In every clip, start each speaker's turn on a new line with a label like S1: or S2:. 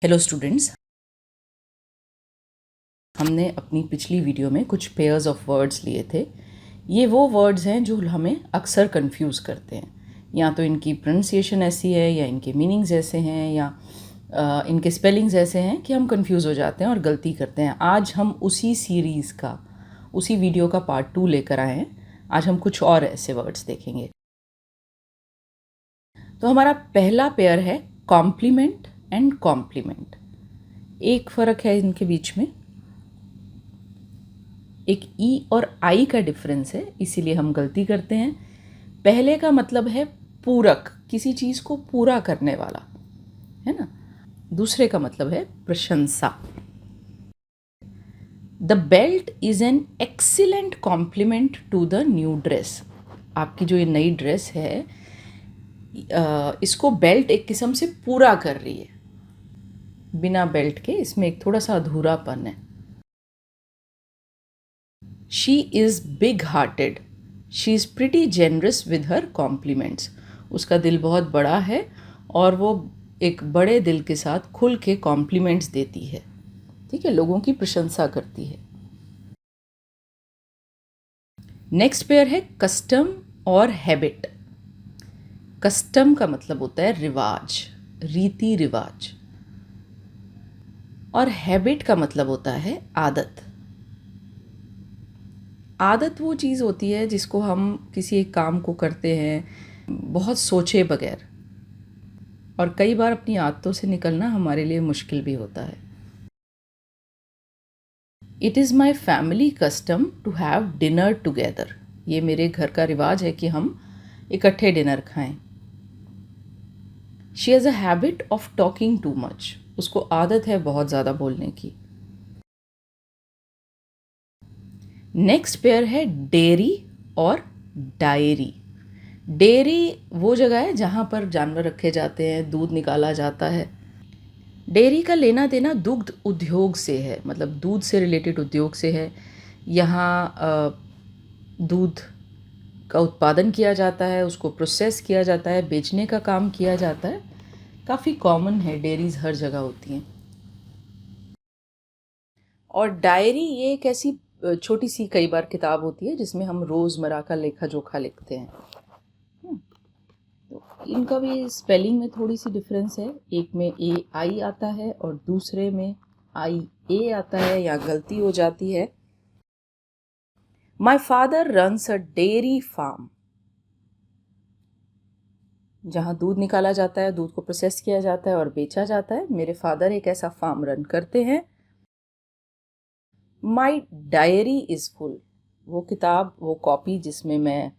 S1: Hello students, हमने अपनी पिछली वीडियो में कुछ पेयर्स ऑफ वर्ड्स लिए थे। ये वो वर्ड्स हैं जो हमें अक्सर कंफ्यूज करते हैं। या तो इनकी प्रोनाउंसिएशन ऐसी है, या इनके मीनिंग्स ऐसे हैं, या इनके स्पेलिंग्स ऐसे हैं कि हम कंफ्यूज हो जाते हैं और गलती करते हैं। आज हम उसी सीरीज़ का, उसी वीडियो का पार्ट 2 लेकर आए हैं। आज हम कुछ और ऐसे वर्ड्स देखेंगे। तो हमारा पहला पेयर है कॉम्प्लीमेंट एंड कॉम्प्लीमेंट। एक फ़र्क है इनके बीच में, एक ई और आई का डिफरेंस है, इसीलिए हम गलती करते हैं। पहले का मतलब है पूरक, किसी चीज़ को पूरा करने वाला, है ना। दूसरे का मतलब है प्रशंसा। The belt is an excellent compliment to the new dress. आपकी जो ये नई ड्रेस है, इसको बेल्ट एक किस्म से पूरा कर रही है। बिना बेल्ट के इसमें एक थोड़ा सा अधूरापन है। She is big-hearted. She is pretty generous with her compliments. उसका दिल बहुत बड़ा है और वो एक बड़े दिल के साथ खुल के कॉम्प्लीमेंट्स देती है। ठीक है, लोगों की प्रशंसा करती है। नेक्स्ट पेयर है कस्टम और हैबिट। कस्टम का मतलब होता है रिवाज, रीति रिवाज, और हैबिट का मतलब होता है आदत। आदत वो चीज़ होती है जिसको हम किसी एक काम को करते हैं बहुत सोचे बगैर, और कई बार अपनी आदतों से निकलना हमारे लिए मुश्किल भी होता है। It is my family custom to have dinner together. ये मेरे घर का रिवाज है कि हम इकट्ठे डिनर खाएं। She has a habit of talking too much. उसको आदत है बहुत ज़्यादा बोलने की। नेक्स्ट पेयर है डेयरी और डायरी। डेयरी वो जगह है जहाँ पर जानवर रखे जाते हैं, दूध निकाला जाता है। डेयरी का लेना देना दुग्ध उद्योग से है, मतलब दूध से रिलेटेड उद्योग से है। यहाँ दूध का उत्पादन किया जाता है, उसको प्रोसेस किया जाता है, बेचने का काम किया जाता है। काफ़ी कॉमन है, डेयरीज हर जगह होती हैं। और डायरी ये एक ऐसी छोटी सी कई बार किताब होती है जिसमें हम रोज़मर्रा का लेखा जोखा लिखते हैं। तो इनका भी स्पेलिंग में थोड़ी सी डिफरेंस है। एक में ए आई आता है और दूसरे में आई ए आता है, या गलती हो जाती है। My father runs a dairy farm. जहाँ दूध निकाला जाता है, दूध को प्रोसेस किया जाता है और बेचा जाता है, मेरे फादर एक ऐसा फार्म रन करते हैं। My diary is full. वो किताब, वो कॉपी जिसमें मैं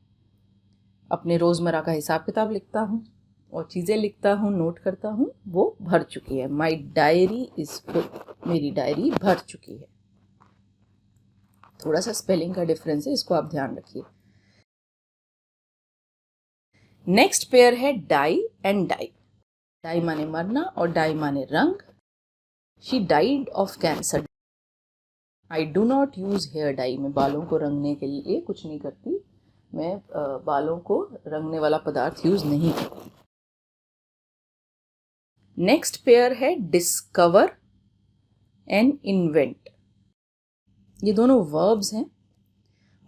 S1: अपने रोज़मर्रा का हिसाब किताब लिखता हूँ और चीज़ें लिखता हूँ, नोट करता हूँ, वो भर चुकी है। My diary is full. मेरी डायरी भर चुकी है। थोड़ा सा स्पेलिंग का डिफरेंस है, इसको आप ध्यान रखिए। नेक्स्ट पेयर है डाई एंड डाई। डाई माने मरना और डाई माने रंग। She died of cancer. I do not use hair dye. मैं बालों को रंगने के लिए कुछ नहीं करती। मैं बालों को रंगने वाला पदार्थ यूज़ नहीं करती। नेक्स्ट पेयर है डिस्कवर एंड इन्वेंट। ये दोनों वर्ब्स हैं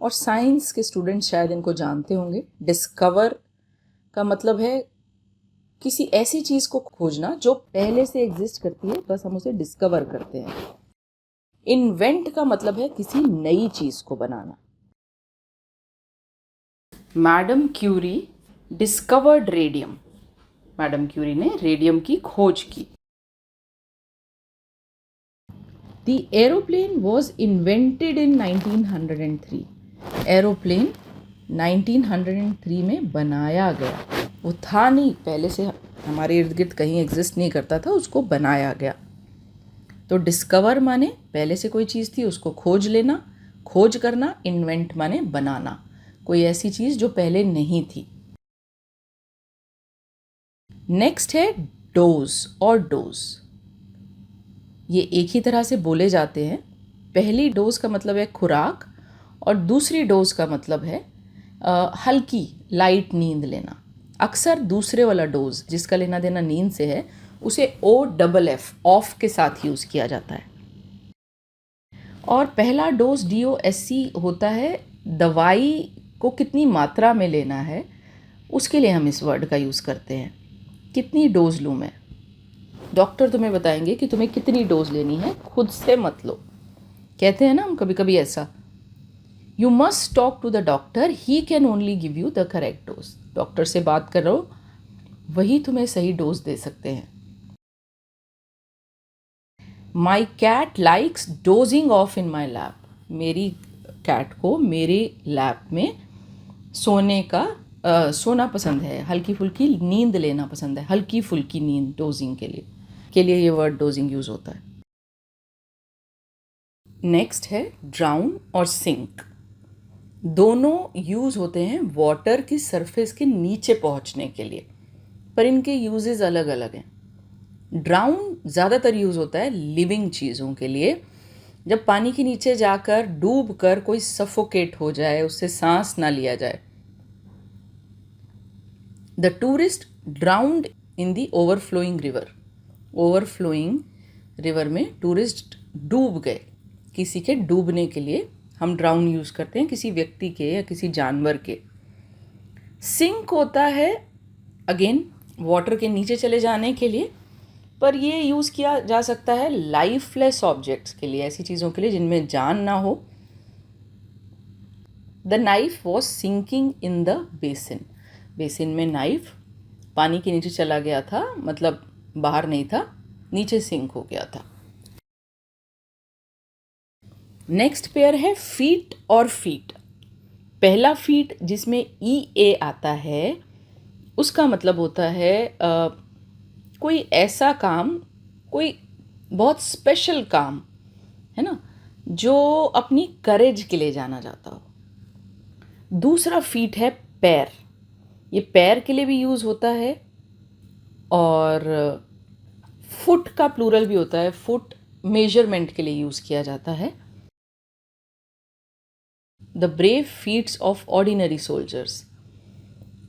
S1: और साइंस के स्टूडेंट शायद इनको जानते होंगे। डिस्कवर का मतलब है किसी ऐसी चीज़ को खोजना जो पहले से एग्जिस्ट करती है, बस हम उसे डिस्कवर करते हैं। इन्वेंट का मतलब है किसी नई चीज़ को बनाना। Madam Curie discovered radium. Madam Curie ने रेडियम की खोज की। The aeroplane was invented in 1903। Aeroplane 1903 में बनाया गया। वो था नहीं, पहले से हमारे इर्द गिर्द कहीं एग्जिस्ट नहीं करता था, उसको बनाया गया। तो डिस्कवर माने पहले से कोई चीज़ थी उसको खोज लेना, खोज करना। इन्वेंट माने बनाना, कोई ऐसी चीज़ जो पहले नहीं थी। नेक्स्ट है डोज और डोज। ये एक ही तरह से बोले जाते हैं। पहली डोज का मतलब है खुराक और दूसरी डोज का मतलब है हल्की लाइट नींद लेना। अक्सर दूसरे वाला डोज जिसका लेना देना नींद से है उसे OFF ऑफ के साथ यूज़ किया जाता है। और पहला डोज DOSC होता है दवाई को कितनी मात्रा में लेना है, उसके लिए हम इस वर्ड का यूज़ करते हैं। कितनी डोज लूँ मैं? डॉक्टर तुम्हें बताएंगे कि तुम्हें कितनी डोज लेनी है, खुद से मत लो। कहते हैं ना हम कभी कभी ऐसा, you must talk to the doctor, he can only give you the correct dose. Doctor से बात करो, वही तुम्हें सही डोज दे सकते हैं। My cat likes dozing off in my lap. मेरी कैट को मेरे लैप में सोना पसंद है, हल्की फुल्की नींद लेना पसंद है। हल्की फुल्की नींद डोजिंग के लिए ये वर्ड डोजिंग यूज़ होता है। नेक्स्ट है ड्राउन और सिंक। दोनों यूज़ होते हैं वाटर की सरफेस के नीचे पहुंचने के लिए, पर इनके यूजेस अलग अलग हैं। ड्राउन ज़्यादातर यूज़ होता है लिविंग चीज़ों के लिए, जब पानी के नीचे जाकर डूब कर कोई सफोकेट हो जाए, उससे सांस ना लिया जाए। The tourist drowned in the overflowing river. Overflowing river में टूरिस्ट डूब गए। किसी के डूबने के लिए हम ड्राउन यूज़ करते हैं, किसी व्यक्ति के या किसी जानवर के। सिंक होता है अगेन वाटर के नीचे चले जाने के लिए, पर ये यूज़ किया जा सकता है लाइफलेस ऑब्जेक्ट्स के लिए, ऐसी चीज़ों के लिए जिनमें जान ना हो। The knife was sinking in the basin. Basin में नाइफ पानी के नीचे चला गया था, मतलब बाहर नहीं था, नीचे सिंक हो गया था। नेक्स्ट पेयर है फीट और फीट। पहला फीट जिसमें EA आता है, उसका मतलब होता है कोई ऐसा काम, कोई बहुत स्पेशल काम है ना, जो अपनी करेज के लिए जाना जाता हो। दूसरा फीट है पैर। ये पैर के लिए भी यूज़ होता है, और फुट का प्लूरल भी होता है। फुट मेजरमेंट के लिए यूज़ किया जाता है। The brave feats of ordinary soldiers.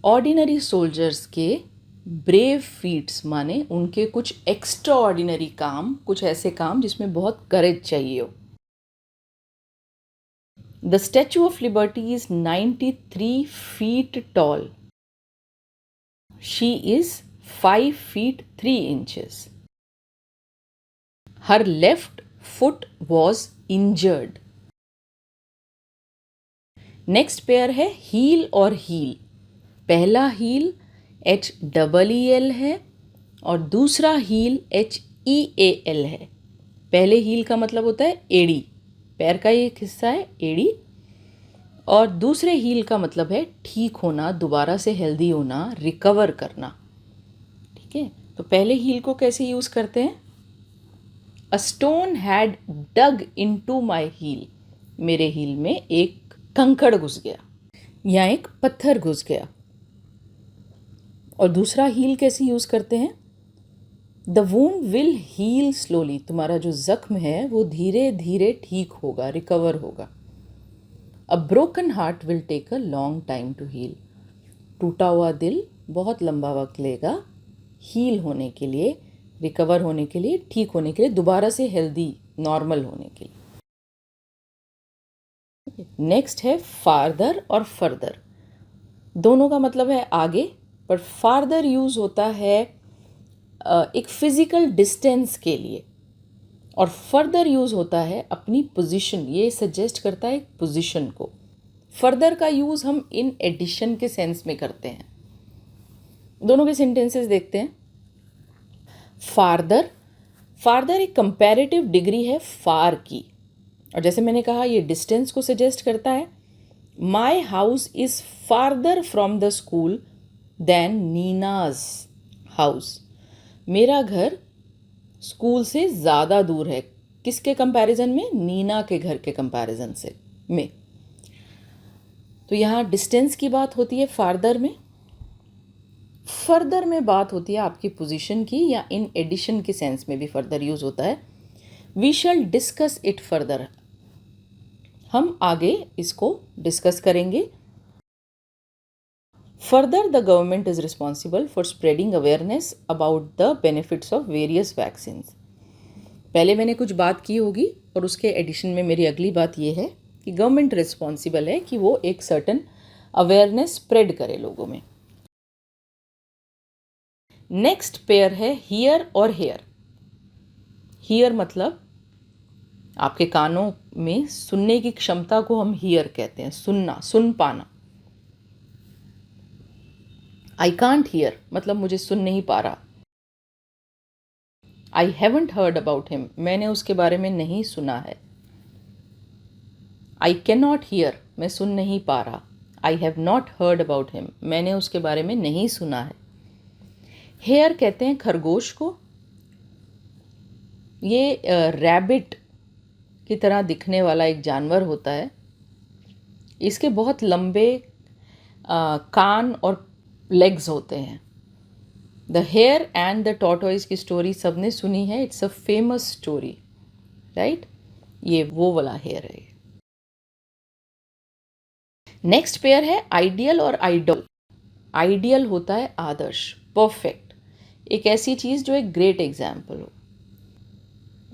S1: Ordinary soldiers के ब्रेव फीट्स माने उनके कुछ एक्स्ट्रा ऑर्डिनरी काम, कुछ ऐसे काम जिसमें बहुत करेज चाहिए हो। The statue of liberty is 93 feet tall. She is 5 feet 3 inches. Her left foot was injured. Next pair है हील और हील। पहला हील HEEL है और दूसरा हील HEAL है। पहले हील का मतलब होता है एड़ी, पैर का एक हिस्सा है एड़ी, और दूसरे हील का मतलब है ठीक होना, दोबारा से हेल्दी होना, रिकवर करना। ठीक है, तो पहले हील को कैसे यूज़ करते हैं? A stone had dug into my heel. मेरे हील में एक कंकड़ घुस गया या एक पत्थर घुस गया। और दूसरा हील कैसे यूज़ करते हैं? The wound will heal slowly. तुम्हारा जो जख्म है वो धीरे धीरे ठीक होगा, रिकवर होगा। A broken heart will take a long time to heal. टूटा हुआ दिल बहुत लंबा वक्त लेगा हील होने के लिए, रिकवर होने के लिए, ठीक होने के लिए, दोबारा से हेल्दी नॉर्मल होने के लिए। नेक्स्ट है फार्दर और फर्दर। दोनों का मतलब है आगे, पर फार्दर यूज़ होता है एक फिजिकल डिस्टेंस के लिए, और फर्दर यूज़ होता है अपनी पोजीशन, ये सजेस्ट करता है एक पोजीशन को। फर्दर का यूज़ हम इन एडिशन के सेंस में करते हैं। दोनों के सेंटेंसेस देखते हैं। फार्दर, फार्दर एक कंपैरेटिव डिग्री है फार की, और जैसे मैंने कहा ये डिस्टेंस को सजेस्ट करता है। My house is farther from the school than Neena's house. मेरा घर स्कूल से ज़्यादा दूर है, किसके कंपैरिजन में? नीना के घर के कंपैरिजन से में। तो यहाँ डिस्टेंस की बात होती है फार्दर में। फर्दर में बात होती है आपकी पोजीशन की, या इन एडिशन के सेंस में भी फर्दर यूज़ होता है। We shall discuss it further. हम आगे इसको डिस्कस करेंगे। Further, the government is responsible for spreading awareness about the benefits of various vaccines. पहले मैंने कुछ बात की होगी और उसके एडिशन में मेरी अगली बात ये है कि गवर्नमेंट रिस्पॉन्सिबल है कि वो एक सर्टन अवेयरनेस स्प्रेड करे लोगों में. नेक्स्ट पेयर है हियर और हेयर. हियर मतलब आपके कानों में सुनने की क्षमता को हम हियर कहते हैं, सुनना, सुन पाना. आई कांट हियर मतलब मुझे सुन नहीं पा रहा. I haven't heard about him मैंने उसके बारे में नहीं सुना है. आई कैन नॉट हियर मैं सुन नहीं पा रहा. I have not heard about him मैंने उसके बारे में नहीं सुना है. हेयर कहते हैं खरगोश को. ये रैबिट की तरह दिखने वाला एक जानवर होता है. इसके बहुत लंबे कान और लेग्स होते हैं. The hare and the tortoise की स्टोरी सबने सुनी है. It's a famous story, right. ये वो वाला हेयर है. नेक्स्ट पेयर है आइडियल और आइडल. आइडियल होता है आदर्श, परफेक्ट, एक ऐसी चीज जो एक ग्रेट एग्जाम्पल हो.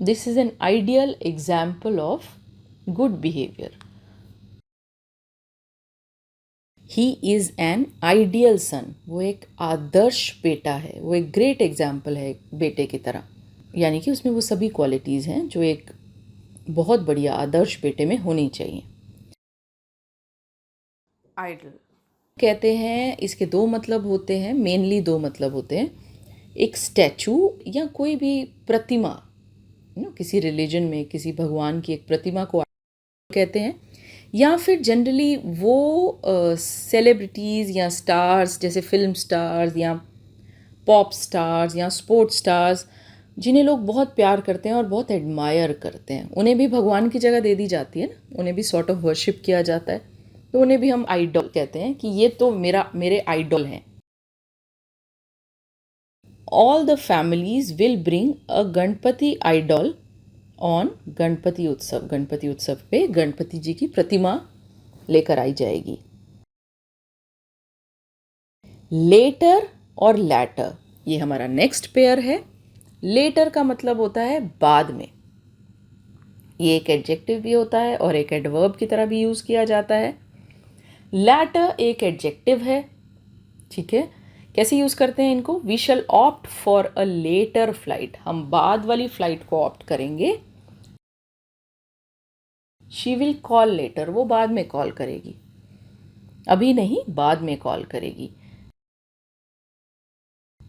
S1: This is an ideal example of good behaviour. He is an ideal son वो एक आदर्श बेटा है, वो एक ग्रेट एग्जाम्पल है बेटे की तरह. यानी कि उसमें वो सभी क्वालिटीज हैं जो एक बहुत बढ़िया आदर्श बेटे में होनी चाहिए. आइडल कहते हैं, इसके दो मतलब होते हैं, मेनली दो मतलब होते हैं. एक स्टैचू या कोई भी प्रतिमा, किसी रिलीजन में किसी भगवान की एक प्रतिमा को कहते हैं. या फिर जनरली वो सेलिब्रिटीज़ या स्टार्स जैसे फिल्म स्टार्स या पॉप स्टार्स या स्पोर्ट्स स्टार्स जिन्हें लोग बहुत प्यार करते हैं और बहुत एडमायर करते हैं, उन्हें भी भगवान की जगह दे दी जाती है ना, उन्हें भी सॉर्ट ऑफ वर्शिप किया जाता है. तो उन्हें भी हम आइडल कहते हैं कि ये तो मेरे आइडल हैं. All the families will bring a Ganpati idol on Ganpati Utsav. Ganpati उत्सव पे गणपति जी की प्रतिमा लेकर आई जाएगी. लेटर और लैटर ये हमारा नेक्स्ट पेयर है. लेटर का मतलब होता है बाद में. ये एक एडजेक्टिव भी होता है और एक एडवर्ब की तरह भी यूज किया जाता है. लैटर एक एडजेक्टिव है, ठीक है. कैसे यूज करते हैं इनको? We shall opt for a later flight. हम बाद वाली फ्लाइट को ऑप्ट करेंगे. शी विल कॉल लेटर वो बाद में कॉल करेगी, अभी नहीं, बाद में कॉल करेगी.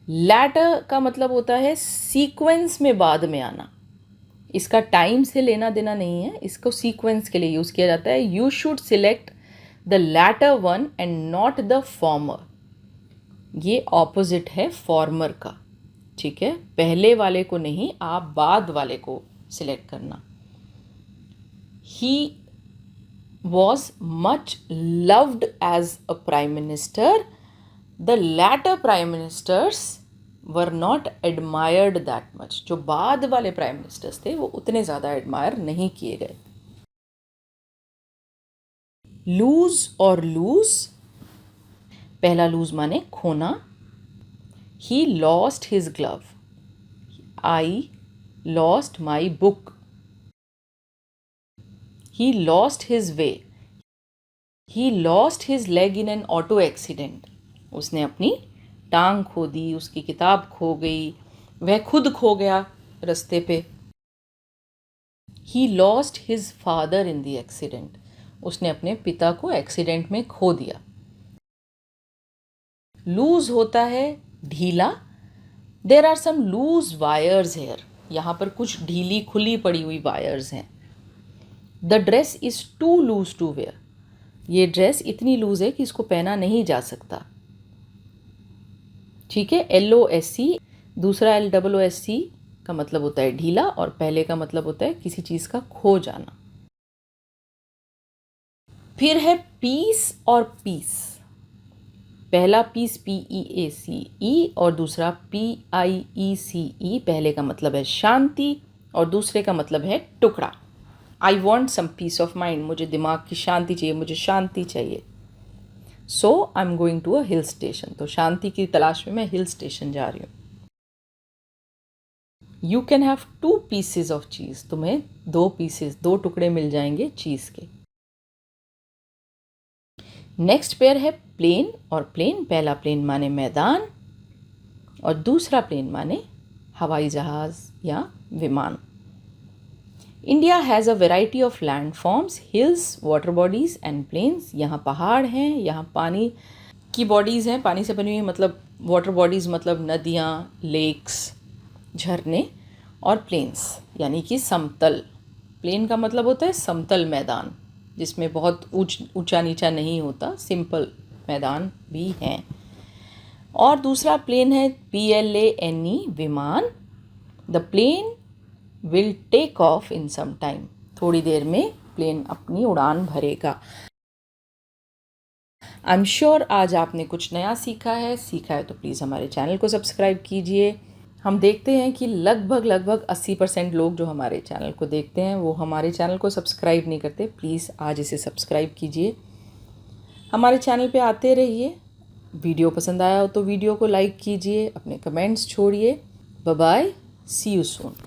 S1: लैटर का मतलब होता है सीक्वेंस में बाद में आना. इसका टाइम से लेना देना नहीं है, इसको सीक्वेंस के लिए यूज किया जाता है. You should select the latter one and not the former. ये ऑपोजिट है फॉर्मर का, ठीक है. पहले वाले को नहीं, आप बाद वाले को सिलेक्ट करना. He was much loved as a prime minister. The latter prime ministers were not admired that much. जो बाद वाले प्राइम मिनिस्टर्स थे वो उतने ज़्यादा एडमायर नहीं किए गए. लूज और लूज. पहला लूज माने खोना. He lost his glove. I lost my book. He lost his way. He lost his leg in an auto accident. उसने अपनी टांग खो दी, उसकी किताब खो गई, वह खुद खो गया रास्ते पे. He lost his father in the accident. उसने अपने पिता को एक्सीडेंट में खो दिया. लूज होता है ढीला. There are some loose wires here. यहाँ पर कुछ ढीली खुली पड़ी हुई वायर्स हैं. The dress is too loose to wear. ये ड्रेस इतनी लूज है कि इसको पहना नहीं जा सकता, ठीक है. LOSC. दूसरा LOOSC का मतलब होता है ढीला और पहले का मतलब होता है किसी चीज का खो जाना. फिर है पीस और पीस. पहला पीस PEACE और दूसरा PIECE. पहले का मतलब है शांति और दूसरे का मतलब है टुकड़ा. I want some peace of mind. मुझे दिमाग की शांति चाहिए, मुझे शांति चाहिए. So I am going to a hill station. तो शांति की तलाश में मैं हिल स्टेशन जा रही हूँ। You can have 2 pieces of cheese. तुम्हें 2 टुकड़े मिल जाएंगे चीज़ के। नेक्स्ट पेयर है प्लेन और प्लेन। पहला प्लेन माने मैदान और दूसरा प्लेन माने हवाई जहाज़ या विमान। India has a variety of land forms, hills, water bodies and plains. यहाँ पहाड़ हैं, यहाँ पानी की बॉडीज़ हैं, पानी से बनी हुई, मतलब वाटर बॉडीज़ मतलब नदियाँ, लेक्स, झरने, और प्लेन्स यानी कि समतल। प्लेन का मतलब होता है समतल मैदान, जिसमें बहुत ऊंचा नीचा नहीं होता, सिंपल मैदान भी हैं। और दूसरा प्लेन है PLANE, विमान। The plane will take off in some time. थोड़ी देर में प्लेन अपनी उड़ान भरेगा। आई एम श्योर आज आपने कुछ नया सीखा है तो प्लीज़ हमारे चैनल को सब्सक्राइब कीजिए। हम देखते हैं कि लगभग 80% लोग जो हमारे चैनल को देखते हैं वो हमारे चैनल को सब्सक्राइब नहीं करते। प्लीज़ आज इसे सब्सक्राइब कीजिए, हमारे चैनल पे आते रहिए। वीडियो पसंद आया हो तो वीडियो को लाइक कीजिए, अपने कमेंट्स छोड़िए। Bye bye, see you soon.